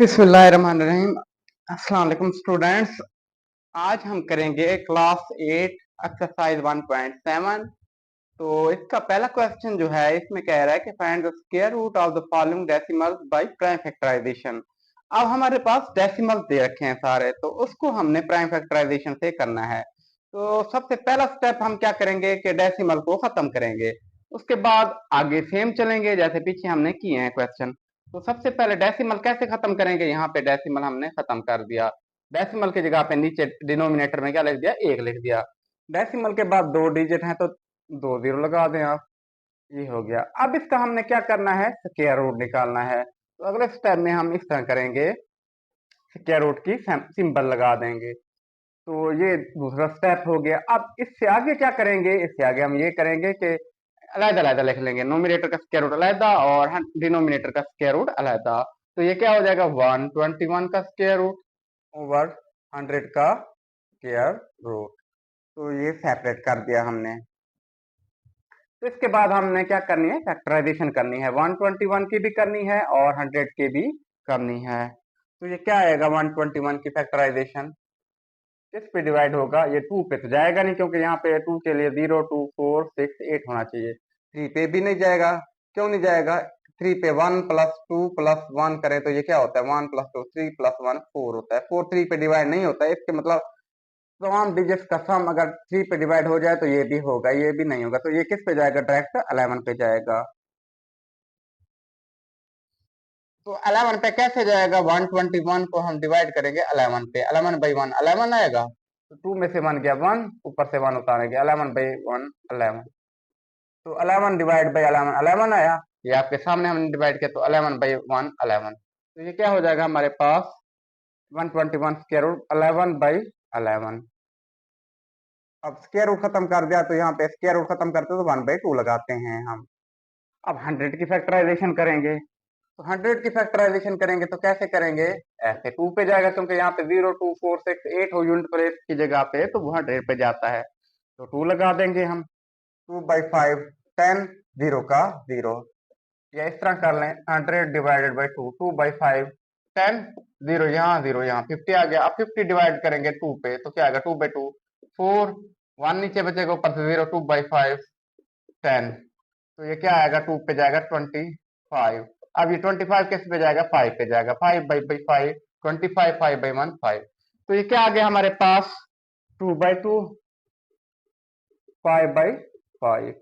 बिस्मिल्लाहिर्रहमानिर्रहीम। अस्सलाम वालेकुम स्टूडेंट्स। आज हम करेंगे क्लास 8 एक्सरसाइज 1.7। तो इसका पहला क्वेश्चन जो है इसमें कह रहा है कि find the square root of the following decimals by prime factorisation. अब हमारे पास डेसिमल्स दे रखे हैं सारे, तो उसको हमने प्राइम फैक्टराइजेशन से करना है। तो सबसे पहला स्टेप हम क्या करेंगे कि डेसिमल को खत्म करेंगे। उसके बाद आगे सेम चलेंगे जैसे पीछे हमने किए हैं क्वेश्चन। तो सबसे पहले डेसिमल कैसे खत्म करेंगे, यहाँ पे डेसिमल हमने खत्म कर दिया। डेसिमल की जगह पे नीचे डिनोमिनेटर में क्या लिख दिया, 1 लिख दिया। डेसिमल के बाद 2 डिजिट हैं तो 2 जीरो लगा दें आप। ये हो गया। अब इसका हमने क्या करना है, स्क्वायर रूट निकालना है। तो अगले स्टेप में हम इस तरह करेंगे, स्क्वायर रूट की सिंबल लगा देंगे। तो ये दूसरा स्टेप हो गया। अब इससे आगे क्या करेंगे, इससे आगे हम ये करेंगे कि अलग अलग लिख लेंगे, नोमिनेटर का स्क्वायर रूट अलग और डिनोमिनेटर का स्क्वायर रूट अलग। तो ये क्या हो जाएगा, 121 का स्क्वायर रूट ओवर 100 का स्क्वायर रूट। तो ये सेपरेट कर दिया हमने। तो इसके बाद हमने क्या करनी है, फैक्टराइजेशन करनी है। 121 की भी करनी है और 100 की भी करनी है। तो ये क्या आएगा, 121 की फैक्टराइजेशन किस पे डिवाइड होगा, ये 2 पे तो जाएगा नहीं, क्योंकि यहाँ पे 2 के लिए 0 2 4 6 8 होना चाहिए। 3 पे भी नहीं जाएगा। क्यों नहीं जाएगा, 3 पे 1 प्लस 2 प्लस 1 करें तो ये क्या होता है, 1 प्लस 2 3 प्लस 1 4 होता है। 4 3 पे डिवाइड नहीं होता है, इसके मतलब तमाम डिजिट्स का सम अगर 3 पे डिवाइड हो जाए तो ये भी होगा, ये भी नहीं होगा। तो ये किस पे जाएगा, डायरेक्ट 11 पे जाएगा। तो 11 पे कैसे जाएगा, 121 को हम डिवाइड करेंगे 11 पे, 11 बाई 1 11 आएगा। तो 2 में से 1 गया 1, ऊपर से 1 उतारेंगे, 11 बाई 1 11। तो 11 डिवाइड बाई 11 11 आया। ये आपके सामने हमने डिवाइड किया, तो 11 बाई 1 11। तो ये क्या हो जाएगा हमारे पास, 121 स्क्वायर रूट 11 बाई 11। अब स्क्वायर रूट खत्म कर दिया, तो यहाँ पे स्क्वायर रूट खत्म करते तो 1 बाई 2 लगाते हैं हम। अब 100 की फैक्टराइजेशन करेंगे। तो 100 की फैक्टराइजेशन करेंगे तो कैसे करेंगे, ऐसे 2 पे जाएगा, क्योंकि यहाँ पे 0 2 4 6 8 हो यूनिट प्लेस की जगह पे, तो वो 100 पे जाता है। तो 2 लगा देंगे हम। 2 बाई 5 10, 0 का 0। या इस तरह कर लें, 100 डिवाइडेड बाई 2, 2 बाई 5 10, 0 यहाँ 0 यहाँ 50 आ गया। अब 50 डिवाइड करेंगे 2 पे तो क्या आएगा, 2 बाई 2 4, 1 नीचे बचेगा, ऊपर से 0, 2 बाई 5 10। तो ये क्या आएगा, 2 पे जाएगा 25। अब ये 25 किस पे जाएगा, 5 पे जाएगा, 5 बाई 5 25, 5 बाई 1 5। तो ये क्या आ गया हमारे पास, 2 बाई 2 5 बाई 5।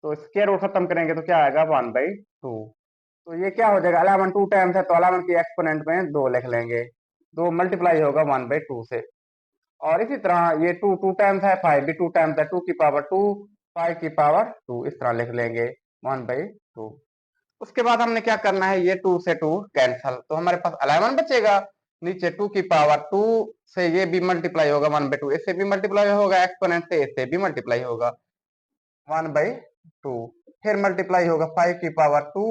तो स्क्वायर रूट खत्म करेंगे तो क्या आएगा, 1 बाई 2। तो ये क्या हो जाएगा, 11 2 टाइम्स है तो 11 की एक्सपोनेंट में 2 लिख लेंगे। 2 मल्टीप्लाई होगा 1 बाई 2 से। और इसी तरह ये 2 2 टाइम्स है, 5 भी 2 टाइम्स है, 2 की पावर 2 5 की पावर 2, इस तरह लिख लेंगे 1 बाई 2। उसके बाद हमने क्या करना है, ये 2 से 2 कैंसल, तो हमारे पास 11 बचेगा। नीचे 2 की पावर 2 से ये भी मल्टीप्लाई होगा 1 बाई 2, इससे भी मल्टीप्लाई होगा, एक्सपोनेंट से इससे भी मल्टीप्लाई होगा 1 बाई 2। फिर मल्टीप्लाई होगा 5 की पावर 2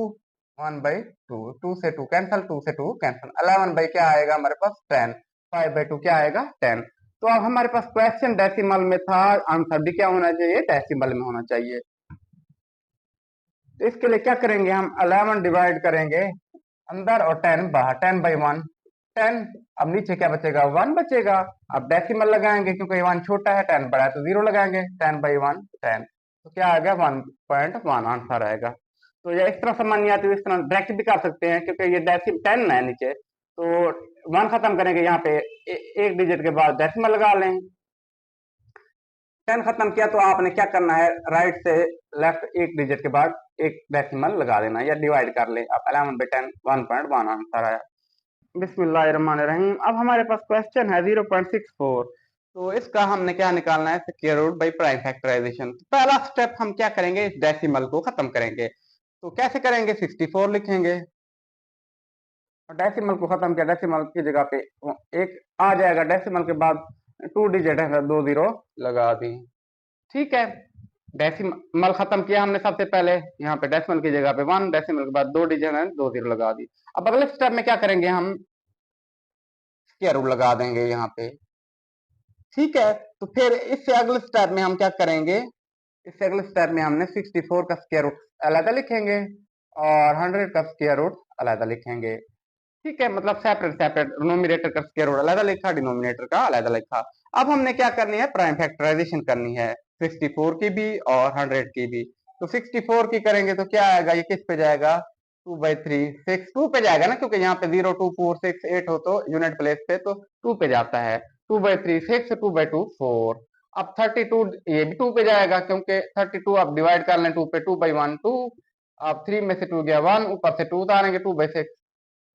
1 बाई 2, 2 से 2 कैंसल, 2 से 2 कैंसल, 11 बाई क्या आएगा हमारे पास 10, 5 बाई 2 क्या आएगा 10। तो अब हमारे पास क्वेश्चन डेसिमल में था, आंसर भी क्या होना चाहिए, डेसिमल में होना चाहिए। तो इसके लिए क्या करेंगे, हम 11 डिवाइड करेंगे अंदर और 10 बाहर, 10 बाई 1 10। अब नीचे क्या बचेगा, 1 बचेगा। अब डेसिमल लगाएंगे क्योंकि 1 छोटा है 10 बड़ा है, तो 0 लगाएंगे, 10 बाई 1 10। तो क्या आ गया, 1.1 आंसर आएगा। तो ये इस तरह समझ नहीं आती, इस तरह डायरेक्ट भी कर सकते हैं, क्योंकि ये डेसिमल 10 है नीचे, तो 1 खत्म करेंगे, यहाँ पे एक डिजिट के बाद डेसिमल लगा लें। 10 खत्म किया तो आपने क्या करना है, राइट से लेफ्ट एक डिजिट के बाद एक डेसिमल लगा देना या डिवाइड कर ले आप, 11 बाई 10 1.1 आंसर आया। बिस्मिल्लाहिर्रहमानिर्रहीम। अब हमारे पास क्वेश्चन है 0.64। तो इसका हमने क्या निकालना है, square root by prime factorisation. तो पहला स्टेप हम क्या करेंगे, इस डेसिमल को खत्म करेंगे। तो कैसे करेंगे, 64 लिखेंगे और डेसिमल को खत्म किया, डेसिमल की जगह पे एक आ जाएगा, डेसिमल के बाद 2 डिजिट है, 2 जीरो लगा दी। ठीक है, डेसिमल खत्म किया हमने सबसे पहले, यहाँ पे डेसिमल की जगह पे 1, डेसिमल के बाद 2 डिजिट है, 2 जीरो लगा दी। अब अगले स्टेप में क्या करेंगे, हम स्क्वायर रूट लगा देंगे यहाँ पे। ठीक है, तो फिर इससे अगले स्टेप में हम क्या करेंगे, इससे अगले स्टेप में हमने 64 का स्क्वायर रूट अलग लिखेंगे और 100 का स्क्वायर रूट अलग लिखेंगे। ठीक है, मतलब सेपरेट सेपरेट, नोमिनेटर का स्क्वायर रूट अलग लिखा, डिनोमिनेटर का अलग लिखा। अब हमने क्या करनी है, प्राइम फैक्टराइजेशन करनी है 64 की भी और 100 की भी। तो 64 की करेंगे तो क्या आएगा, ये किस पे जाएगा, 2/3, 6 2 पे जाएगा ना, क्योंकि यहाँ पे 0 2 4 6 8 हो तो यूनिट प्लेस पे तो 2 पे जाता है। 2/3 6, 2/2 4। अब 32 ये भी 2 पे जाएगा, क्योंकि 32 आप डिवाइड कर लें 2 पे, 2/1 2। अब 3 में से 2 गया 1, ऊपर से 2 उतारेंगे, 2/6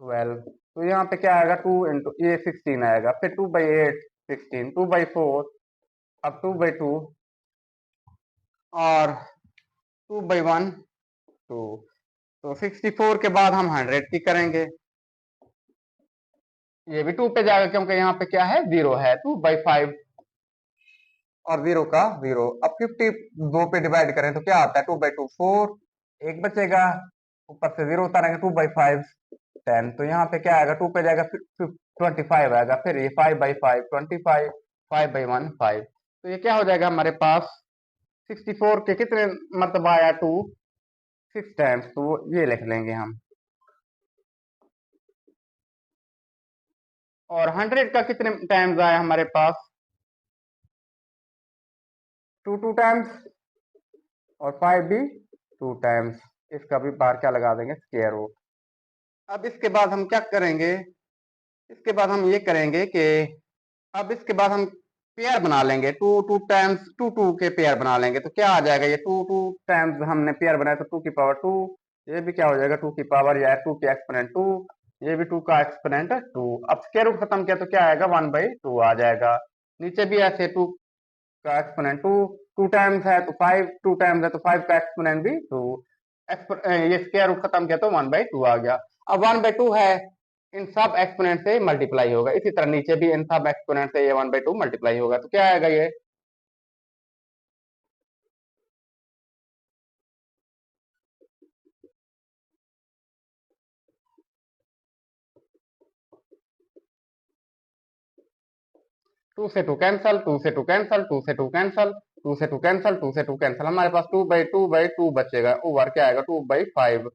12। तो यहाँ पे क्या आएगा, 2 इंटू ये 16 आएगा, फिर 2/8 16, 2/4, अब 2/2 और 2/1 2। तो 64 के बाद हम 100 की करेंगे, ये भी 2 पे जाएगा, क्योंकि यहाँ पे क्या है, 0 है, 2/5 और 0 का 0। अब 50 2 पे डिवाइड करें तो क्या आता है, 2/2 4, एक बचेगा, ऊपर से 0 उतारेंगे, 2/5 10। तो यहाँ पे क्या आएगा, 2 पे जाएगा, 25 आएगा, फिर ये 5/5 25, 5/1 5। तो ये क्या हो जाएगा हमारे पास, 64 के कितने मरतबा आया, 2 6 टाइम्स, तो ये लिख लेंगे हम। और 100 का कितने टाइम्स आया हमारे पास, 2 टाइम्स, और 5 भी 2 टाइम्स। इसका भी बाहर क्या लगा देंगे, स्क्वायर रूट। अब इसके बाद हम क्या करेंगे, इसके बाद हम ये करेंगे कि अब इसके बाद हम पेयर बना लेंगे, 2 टाइम्स 2 के पेयर बना लेंगे। तो क्या आ जाएगा, ये 2 टाइम्स हमने पेयर बनाया तो 2 की पावर 2, ये भी क्या हो जाएगा 2 की पावर, या 2 के एक्सपोनेंट 2, ये भी 2 का एक्सपोनेंट 2। अब स्क्वायर रूट खत्म किया तो क्या आएगा, 1/2 आ जाएगा। नीचे भी ऐसे 2 का एक्सपोनेंट 2, 2 टाइम्स है तो 5, 2 टाइम्स है तो 5 का एक्सपोनेंट भी 2। ये स्क्वायर रूट खत्म किया तो 1/2 आ गया। अब 1/2 है, इन सब एक्सपोनेंट से मल्टीप्लाई होगा, इसी तरह नीचे भी इन सब एक्सपोनेंट से ये 1/2 मल्टीप्लाई होगा। तो क्या आएगा, ये 2 से 2 कैंसल, 2 से 2 कैंसल, 2 से 2 कैंसल, 2 से 2 कैंसल, 2 से 2 कैंसल, हमारे पास 2/2 बचेगा, ओवर क्या आएगा, 2/5।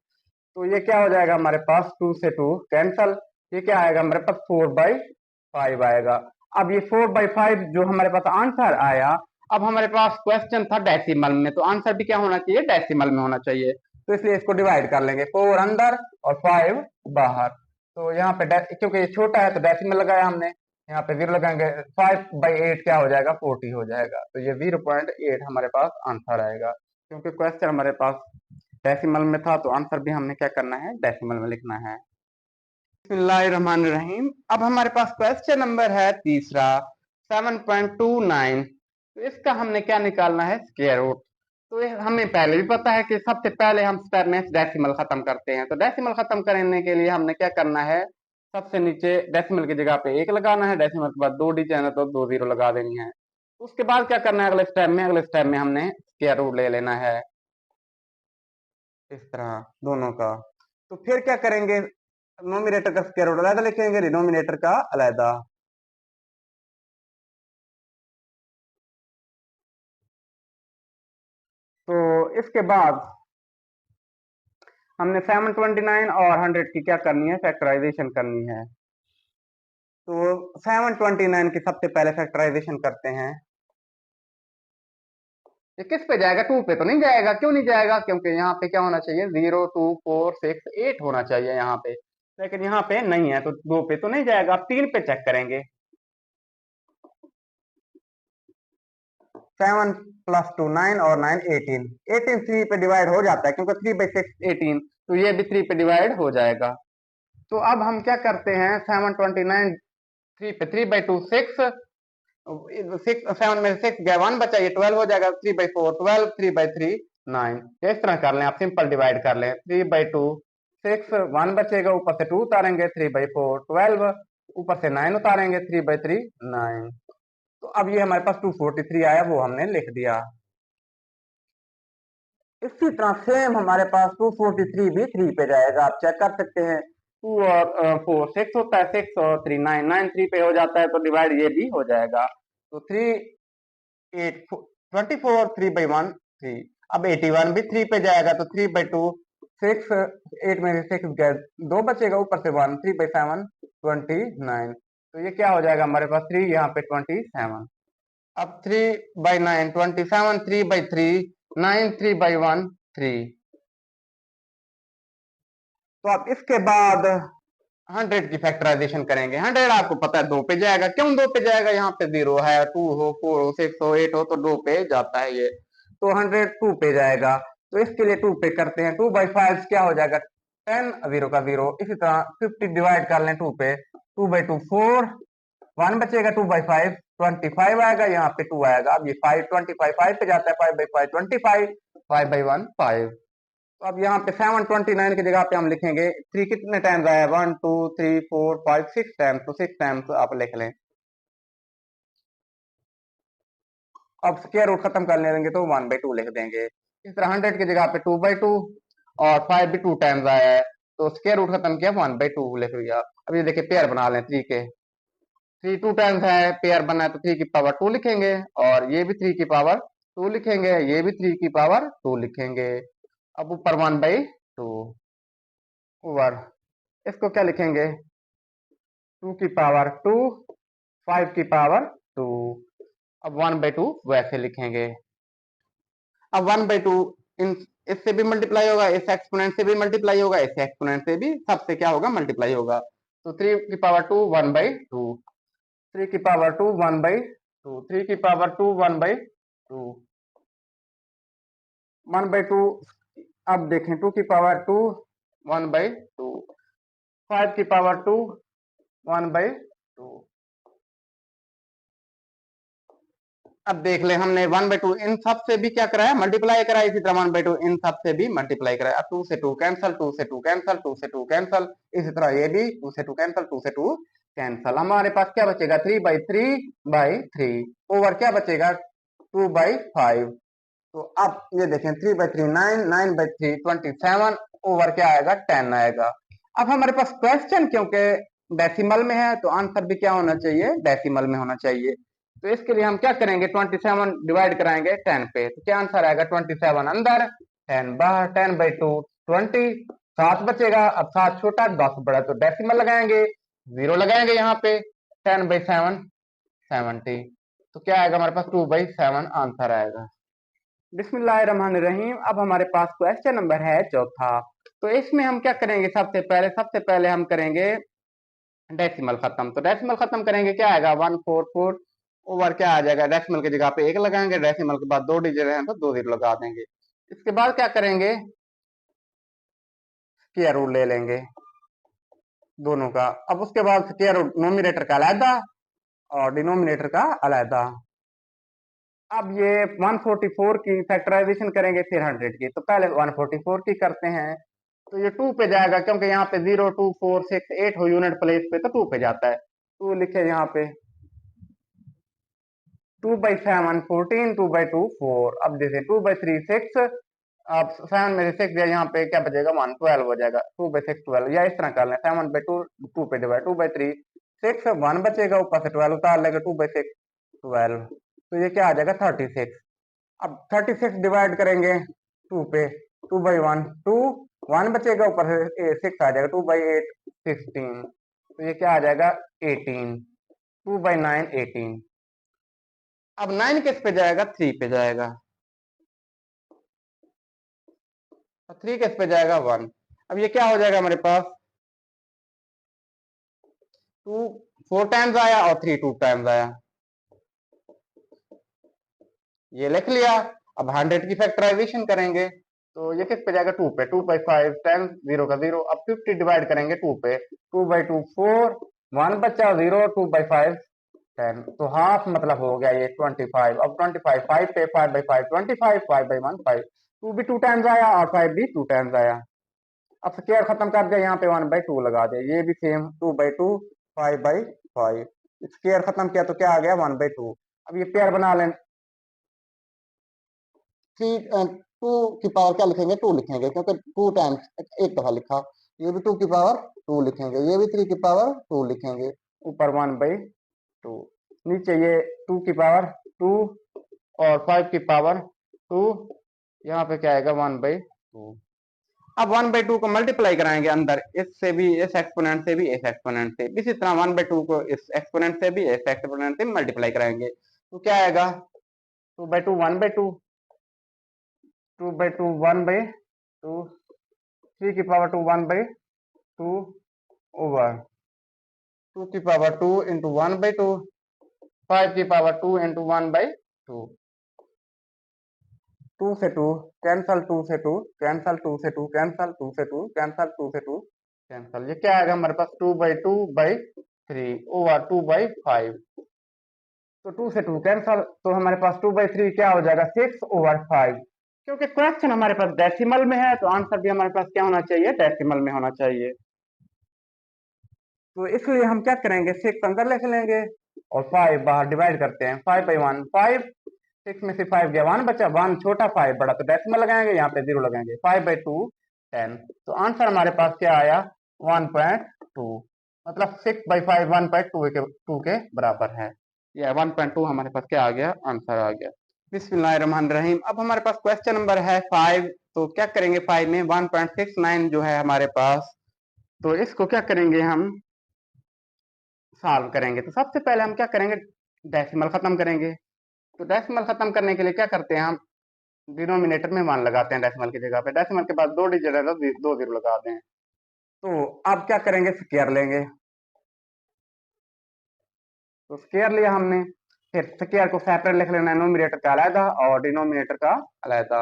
तो ये क्या हो जाएगा हमारे पास, 2 से 2 कैंसल, ये क्या आएगा हमारे पास, 4/5 आएगा। अब ये 4/5 जो हमारे पास आंसर आया, अब हमारे पास क्वेश्चन था डेसिमल में, तो आंसर भी क्या होना चाहिए, डेसिमल में होना चाहिए। तो इसलिए इसको डिवाइड कर लेंगे, 4 अंदर और 5 बाहर। तो यहाँ पे क्योंकि ये छोटा है तो डेसिमल लगाया हमने, यहाँ पे 0 लगाएंगे, 5/8 क्या हो जाएगा, 40 हो जाएगा। तो ये 0.8 हमारे पास आंसर आएगा, क्योंकि क्वेश्चन हमारे पास डेसिमल में था, तो आंसर भी हमने क्या करना है, डेसिमल में लिखना है। बिस्मिल्लाहिर्रहमानिर्रहीम। अब हमारे पास क्वेश्चन नंबर है तीसरा, 7.29। तो इसका हमने क्या निकालना है, स्क्वायर रूट। तो ये हमें पहले भी पता है कि सबसे पहले हम स्टेप में डेसिमल खत्म करते हैं। तो डेसिमल खत्म करने के लिए हमने क्या करना है, सबसे नीचे डेसिमल की जगह पे 1 लगाना है, डेसिमल के बाद 2 डिजिट है तो 2 0 लगा देनी है। उसके बाद क्या करना है, अगले स्टेप में, अगले स्टेप में हमने स्क्वायर रूट ले लेना है, इस तरह दोनों का। तो फिर क्या करेंगे, नोमिनेटर का स्क्वायर रूट अलग लिखेंगे, डिनोमिनेटर का अलहदा। तो इसके बाद हमने 729 और 100 की क्या करनी है, फैक्टराइजेशन करनी है। तो 729 की सबसे पहले फैक्टराइजेशन करते हैं। ये किस पे जाएगा, 2 पे तो नहीं जाएगा, क्यों नहीं जाएगा, क्योंकि यहाँ पे क्या होना चाहिए, 0 2 4 6 8 होना चाहिए यहाँ पे, लेकिन यहाँ पे नहीं है, तो 2 पे तो नहीं जाएगा। अब 3 पे चेक करेंगे, 7 + 2 9 और 9 18, 18 3 पे डिवाइड हो जाता है, क्योंकि 3/6 18, तो ये भी 3 पे डिवाइड हो जाएगा। तो अब हम क्या करते हैं, 729 3 पे, 3/2 6, 7 में 6 गया, 1 बचा, ये 12 हो जाएगा, 3/4 12, 3/3 9। इस तरह कर लें, आप सिंपल डिवाइड कर लें, 3/2 6, 1 बचेगा, ऊपर से 2 उतारेंगे, 3/4 12, ऊपर से 9 उतारेंगे, 3/3 9। तो अब ये हमारे पास 243 आया, वो हमने लिख दिया। इसी तरह सेम हमारे पास 243 भी 3 पे जाएगा, आप चेक कर सकते हैं। 2 और 4 6 होता है, 6 और 3 9 9 3 पे हो जाता है, तो डिवाइड ये भी हो जाएगा। तो 3 8 24 3/1 3। अब 81 भी 3 पे जाएगा, तो 3/2 6, 8 में से 6 गया, 2 बचेगा, ऊपर से 1, 3/7 29। तो ये क्या हो जाएगा हमारे पास 3, यहाँ पे 27। अब 3/9 27, 3/3 9, 3/1 3। तो अब इसके बाद 100 की फैक्टराइजेशन करेंगे। 100 आपको पता है 2 पे जाएगा। क्यों 2 पे जाएगा? यहाँ पे 0 है, 2 हो, 4 हो, 6 हो, 8 हो, तो 2 पे जाता है ये। तो 100 2 पे जाएगा। तो इसके लिए 2 पे करते हैं। 2/5 क्या हो जाएगा? 10, 0 का 0। इसी तरह 50 डिवाइड कर लें 2 पे, 2/2 4, 1 बचेगा, 2/5 25 आएगा, यहाँ पे 2 आएगा। अब ये 5 25 5 पे जाता है, 5/5 25, 5/1 5। तो अब यहाँ पे 729 की जगह पे हम लिखेंगे 3 कितने टाइम्स आया? 1 2 3 4 5 6 टाइम्स। तो 6 टाइम्स आप लिख लें। अब स्क्वायर रूट खत्म कर लेंगे तो 1/2 लिख देंगे। इस तरह 100 की जगह पे 2/2 और 5 भी 2 टाइम्स आया है, तो स्क्वायर रूट खत्म किया, 1/2 लिख लिया। अब ये देखिए पेयर बना लें 3 के। 3 2 टाइम्स है, पेयर बना है, तो 3 की पावर 2 लिखेंगे, और ये भी 3 की पावर 2 लिखेंगे, ये भी 3 की पावर 2 लिखेंगे। अब ऊपर 1/2 ओवर, इसको क्या लिखेंगे? 2 की पावर 2, 5 की पावर 2। अब 1/2 वैसे लिखेंगे। अब 1/2 इन इससे भी मल्टीप्लाई होगा, इस एक्सपोनेंट से भी मल्टीप्लाई होगा, इस एक्सपोनेंट से भी, सबसे क्या होगा? मल्टीप्लाई होगा। तो 3 की पावर 2 1/2, 3 की पावर 2 1/2, 3 की पावर 2 1/2, 1/2। अब देखें 2 की पावर 2 1/2, 5 की पावर 2 1/2। अब देख ले, हमने 1/2 इन सब से भी क्या कराया? मल्टीप्लाई कराया। इसी तरह 1/2 इन सब से भी मल्टीप्लाई कराया। अब 2 से 2 कैंसल, 2 से 2 कैंसल, 2 से 2 कैंसल, इसी तरह ये भी 2 से 2 कैंसल, 2 से 2 कैंसल। हमारे पास क्या बचेगा? 3/3/3 ओवर क्या बचेगा? 2/5। तो अब ये देखें 3/3 9, 9/3 27 ओवर क्या आएगा? 10 आएगा। अब हमारे पास क्वेश्चन क्योंकि डेसिमल में है, तो आंसर भी क्या होना चाहिए? डेसिमल में होना चाहिए। तो इसके लिए हम क्या करेंगे? 27 डिवाइड कराएंगे 10 पे, तो क्या आंसर आएगा? 27 अंदर, 10 बाहर, 10/2 20, 7 बचेगा। अब 7 छोटा, 10 बड़ा, तो डेसिमल लगाएंगे, 0 लगाएंगे यहाँ पे, 10/7 70। तो क्या आएगा हमारे पास? 2/7 आंसर आएगा। बिस्मिल्लाहिर्रहमानिर्रहीम। अब हमारे पास क्वेश्चन नंबर है चौथा। तो इसमें हम क्या करेंगे? सबसे पहले हम करेंगे डेसिमल खत्म। तो डेसिमल खत्म करेंगे, क्या आएगा? 144 ओवर क्या आ जाएगा? डेसिमल की जगह पे 1 लगाएंगे, डेसिमल के बाद 2 डिजिट है तो 2 जीरो लगा देंगे। इसके बाद क्या करेंगे? स्क्वायर रूट ले लेंगे दोनों का। अब उसके बाद स्क्वायर रूट नोमिनेटर का अलहदा और डिनोमिनेटर का अलहदा। अब ये 144 की फैक्टराइजेशन करेंगे, फिर 100 की। तो पहले 144 की करते हैं। तो ये 2 पे जाएगा, क्योंकि यहाँ पे 0 2 4 6 8 हो यूनिट प्लेस पे, तो 2 पे जाता है। 2 लिखे यहाँ पे, 2/7 14, 2/2 4। अब जैसे 2/3 6, अब 7 में से 6 गया, यहाँ पे क्या बचेगा? 1 12 हो जाएगा। 2/6 12, या इस तरह कर लें 7/2 2 पे डिवाइड, 2/3 6 1 बचेगा, ऊपर से 12 उतार लेगा, 2/6 12। तो ये क्या आ जाएगा? 36। अब 36 डिवाइड करेंगे 2 पे, 2/1 2, 1 बचेगा, ऊपर से 6 आ जाएगा, 2/8 16। तो ये क्या आ जाएगा? 18, 2/9 18। अब 9 किस पे जाएगा? 3 पे जाएगा, और 3 किस पे जाएगा? 1। अब ये क्या हो जाएगा हमारे पास? 2 4 टाइम्स आया और 3 2 टाइम्स आया, ये लिख लिया। अब 100 की फैक्टराइजेशन करेंगे, तो ये किस पे जाएगा? 2 पे, 2/5 10 0 का 0। अब 50 डिवाइड करेंगे 2 पे, 2/2 4 1 बचा, 0 2/5 10। तो हाफ मतलब हो गया ये 25। अब 25 5 पे, 5/5 25, 5/1 5। 2 भी 2 टाइम्स आया और 5 भी 2 टाइम्स आया। अब स्क्वायर खत्म कर दिया, यहाँ पे 1/2 लगा दिया, ये भी सेम 2/2 5/5। स्क्वायर खत्म किया तो क्या आ गया? 1/2। अब ये पेयर बना लें, 2 की पावर क्या लिखेंगे? 2 लिखेंगे, क्योंकि 2 टाइम्स एक दफा लिखा। ये भी 2 की पावर 2 लिखेंगे, ये भी 3 की पावर 2 लिखेंगे, ऊपर 1/2। नीचे ये 2 की पावर 2 और 5 की पावर 2, यहाँ पे क्या आएगा? 1/2। अब 1/2 को मल्टीप्लाई कराएंगे अंदर, इससे भी इस एक्सपोनेंट से भी इस एक्सपोनेंट से, इसी तरह 1/2 को इस एक्सपोनेंट से भी इस एक्सपोनेंट से मल्टीप्लाई कराएंगे, तो क्या आएगा 2/2 1/2, 2/2 1/2, 3 की पावर 2 1/2 ओवर 2 की पावर 2 इंटू 1/2, 5 की पावर 2 इंटू 1/2, 2 से 2 कैंसल, 2 से 2 कैंसल, 2 से 2 कैंसल, 2 से 2 कैंसल, 2 से 2 कैंसल, ये क्या आएगा हमारे पास 2/2/3 ओवर 2/5, तो 2 से 2 कैंसल, तो हमारे पास 2/3 क्या हो जाएगा 6/5। क्योंकि क्वेश्चन हमारे पास डेसिमल में है तो आंसर भी हमारे पास क्या होना चाहिए, डेसिमल में होना चाहिए। तो इसलिए हम क्या करेंगे 6 अंदर लिख लेंगे और 5 बाहर डिवाइड करते हैं, 5/1 5, 6 में से 5 गया 1 बचा, 1 छोटा 5 बड़ा, तो डेसिमल लगाएंगे, यहाँ पे 0 लगाएंगे, 5/2 10, तो आंसर हमारे पास क्या आया 1.2, मतलब 6/5 1.2 के बराबर है, या 1.2 हमारे पास क्या आ गया, आंसर आ गया। बिस्मिल्लाहिर्रहमानिर्रहीम। अब हमारे पास क्वेश्चन नंबर है 5, तो क्या करेंगे 5 में 1.69 जो है हमारे पास, तो इसको क्या करेंगे हम सॉल्व करेंगे। तो सबसे पहले हम क्या करेंगे डेसिमल खत्म करेंगे, तो डेसिमल खत्म करने के लिए क्या करते हैं हम डिनोमिनेटर में 1 लगाते हैं डेसिमल की जगह पे, डेसिमल के बाद 2 डिजिट है तो 2 0 लगा दें। तो अब क्या करेंगे स्क्वायर लेंगे, तो स्क्वायर लिया हमने, फिर स्क्वायर को सेपरेट लिख लेना, नोमिनेटर का अलग और डिनोमिनेटर का अलग।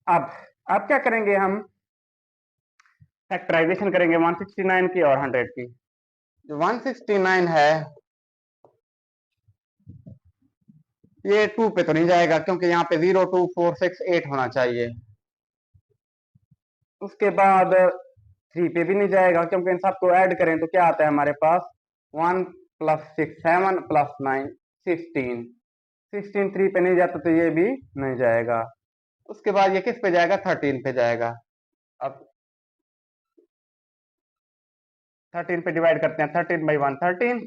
अब क्या करेंगे हम फैक्टराइजेशन करेंगे 169 की और 100 की। जो 169 है ये 2 पे तो नहीं जाएगा क्योंकि यहाँ पे 0 2 4 6 8 होना चाहिए, उसके बाद 3 पे भी नहीं जाएगा क्योंकि इन सबको ऐड करें तो क्या आता है हमारे पास 1 + 6 7 + 9 16, 16 3 पे नहीं जाता तो ये भी नहीं जाएगा। उसके बाद ये किस पे जाएगा 13 पे जाएगा। अब 13 पे डिवाइड करते हैं, 13/1 13,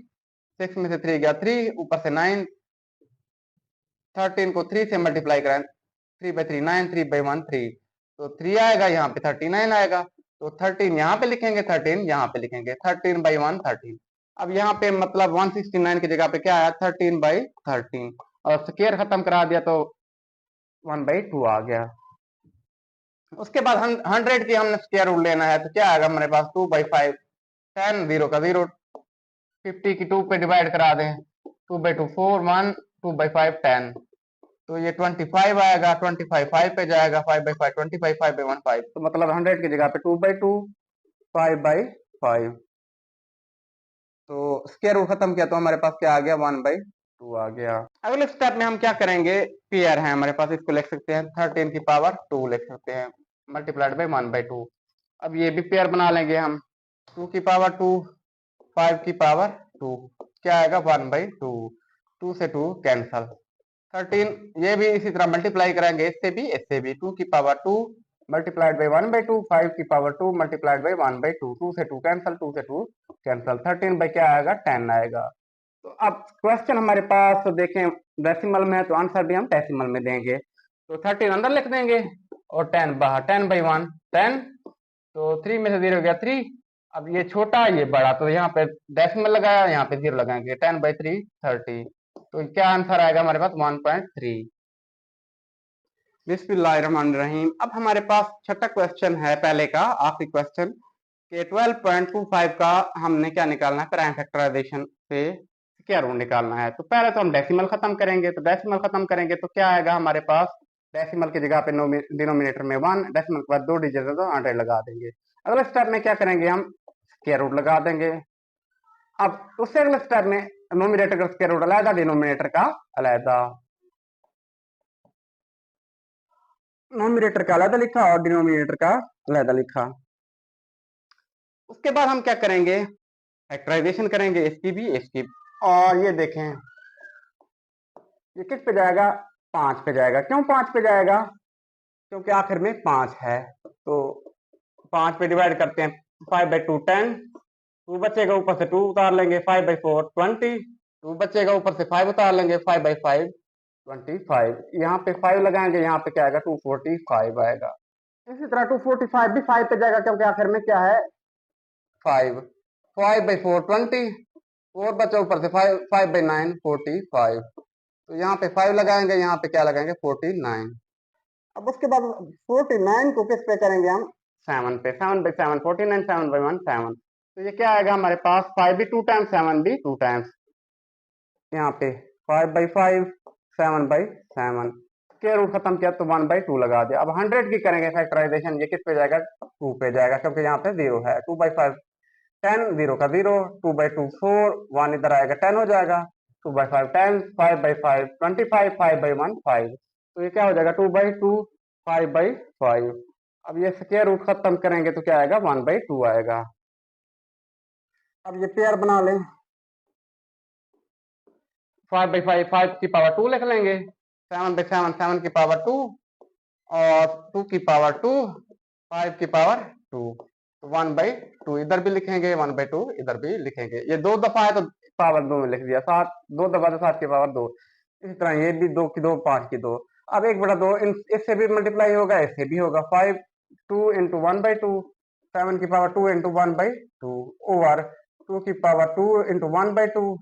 6 में से 3 गया 3, ऊपर से 9, 13 को 3 से मल्टीप्लाई करें, 3/3 9, 3/1 3, तो 3 आएगा, यहाँ पे 39 आएगा, तो 13 यहाँ पे लिखेंगे, 13 यहाँ पे लिखेंगे, 13/1 13। अब यहाँ पे मतलब 169 की जगह पे क्या आया 13/13, और स्क्वायर खत्म करा दिया तो 1/2 आ गया। उसके बाद 100 की हमने स्क्वायर रूट लेना है, तो क्या आएगा हमारे पास 2/5 10, 0 का 0, 50 की 2 पे डिवाइड करा दें, 2/2 4 1, 2/5 10, तो ये 25 आएगा, 25 5 पे जाएगा, 5/5 25, 5/1 5, तो मतलब 100 की जगह पे 2/2 5/5, तो स्क्वायर रूट खत्म किया तो हमारे पास क्या आ गया 1/2 आ गया। अगले स्टेप में हम क्या करेंगे पेयर है हमारे पास, इसको लिख सकते हैं 13 की पावर 2 लिख सकते हैं मल्टीप्लाइड बाई 1/2। अब ये भी पेयर बना लेंगे हम, 2 की पावर 2 5 की पावर 2, क्या आएगा 1/2, 2 से 2 कैंसल, 13 ये भी इसी तरह मल्टीप्लाई करेंगे इससे भी 2 की पावर 2 मल्टीप्लाइड बाई 1/2, 5 की पावर 2 मल्टीप्लाइड बाई 1/2, 2 से 2 कैंसल, 2 से 2 कैंसल, 13 बाई क्या आएगा 10 आएगा। तो अब क्वेश्चन हमारे पास तो देखें डेसिमल में है तो आंसर भी हम डेसिमल में देंगे, तो 13 अंदर लिख देंगे और 10 बाहर, 10/1 10, तो 3 में से 0 गया 3, अब ये छोटा ये बड़ा, तो यहाँ पे डेसिमल लगाया, यहाँ पे 0 लगाएंगे, 10/3 30, तो क्या आंसर आएगा हमारे पास 1.3। बिस्मिल्लाहिर्रहमानिर्रहीम। अब हमारे पास छठा क्वेश्चन है पहले का आखिरी क्वेश्चन के 12.25 का हमने क्या निकालना है प्राइम फैक्टराइजेशन से क्या रूट निकालना है। तो पहले तो हम डेसिमल खत्म करेंगे, तो डेसिमल खत्म करेंगे तो क्या आएगा हमारे पास डेसिमल की जगह पे डिनोमिनेटर में 1, डेसिमल के बाद 2 डिजिट है तो 100 लगा देंगे। अगले स्टेप में क्या करेंगे हम स्क्वायर रूट लगा देंगे। अब उससे अगले स्टेप में नोमिनेटर का स्क्वायर रूट अलग, डिनोमिनेटर का अलग, नोमिनेटर का अलग लिखा और डिनोमिनेटर का अलग लिखा। उसके बाद हम क्या करेंगे फैक्टराइजेशन करेंगे इसकी भी इसकी, और ये देखें ये किस पे जाएगा 5 पे जाएगा। क्यों 5 पे जाएगा, क्योंकि आखिर में 5 है, तो 5 पे डिवाइड करते हैं 5/2 10, 2 बचेगा ऊपर से 2 उतार लेंगे, 5/4 20, 2 बचेगा ऊपर से 5 उतार लेंगे, 5/5 25। यहाँ पे 5 लगाएंगे, यहाँ पे क्या आएगा 245 आएगा। इसी तरह 245 भी 5 पे जाएगा, क्योंकि आखिर में क्या है 5। 5/4 20, और बचा ऊपर से 5/9 45। तो यहाँ पे 5 लगाएंगे, यहाँ पे क्या लगाएंगे 49। अब उसके बाद 49 को किस पे करेंगे हम 7 पे। 7/7 49, 7/1 7। तो ये क्या आएगा हमारे पास 5 भी 2 टाइम्स, 7 भी 2 टाइम्स। यहाँ पे 5/5 7/7, स्क्वायर रूट खत्म किया तो 1/2 लगा दिया। अब 100 की करेंगे फैक्टराइजेशन, ये किस पे जाएगा 2 पे जाएगा, क्योंकि यहाँ पे 0 है। 2/5 10, 0 का 0, 2/2 4, 1 इधर आएगा 10 हो जाएगा। 2/5 10, 5/5 25, 5/1 5। तो ये क्या हो जाएगा 2/2 5/5। अब ये स्क्वायर रूट खत्म करेंगे तो क्या आएगा 1/2 आएगा। अब ये पेयर बना लें, 5/5 5 की पावर 2 लिख लेंगे, 7/7 7 की पावर 2, और 2 की पावर 2, 5 की पावर 2। 1/2 इधर भी लिखेंगे, 1/2 इधर भी लिखेंगे। ये 2 दफा है तो पावर 2 में लिख दिया। 7 2 दफा तो 7 की पावर 2। इसी तरह ये भी 2 की 2 5 की 2। अब 1/2 इससे भी मल्टीप्लाई होगा, इससे भी होगा। 5 2 इंटू 1/2, 7 की पावर 2 इंटू 1/2, ओवर 2 की पावर 2 इंटू 1/2,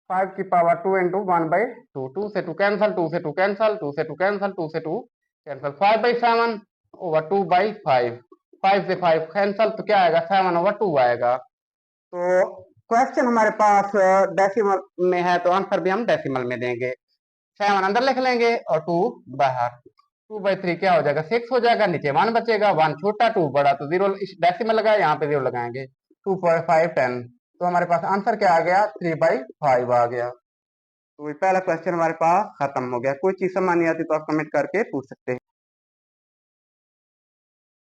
5 की पावर 2 इंटू 1/2। 2 से 2 कैंसल, 2 से 2 कैंसल, 2 से 2 कैंसल, 2 से 2 कैंसल। 5/7 ओवर 2/5। 5 से 5 कैंसल तो क्या आएगा 7/2 आएगा। तो क्वेश्चन हमारे पास डेसिमल में है, तो आंसर भी हम डेसिमल में देंगे। 7 अंदर लिख लेंगे और 2 बाहर। 2/3 क्या हो जाएगा 6 हो जाएगा, नीचे 1 बचेगा। 1 छोटा 2 बड़ा, तो 0 डेसिमल लगाया, यहाँ पे 0 लगाएंगे। 2/5 10। तो हमारे पास आंसर क्या आ गया 3/5 आ गया। तो ये पहला क्वेश्चन हमारे पास खत्म हो गया। कोई चीज समझ नहीं आती तो आप कमेंट करके पूछ सकते हैं।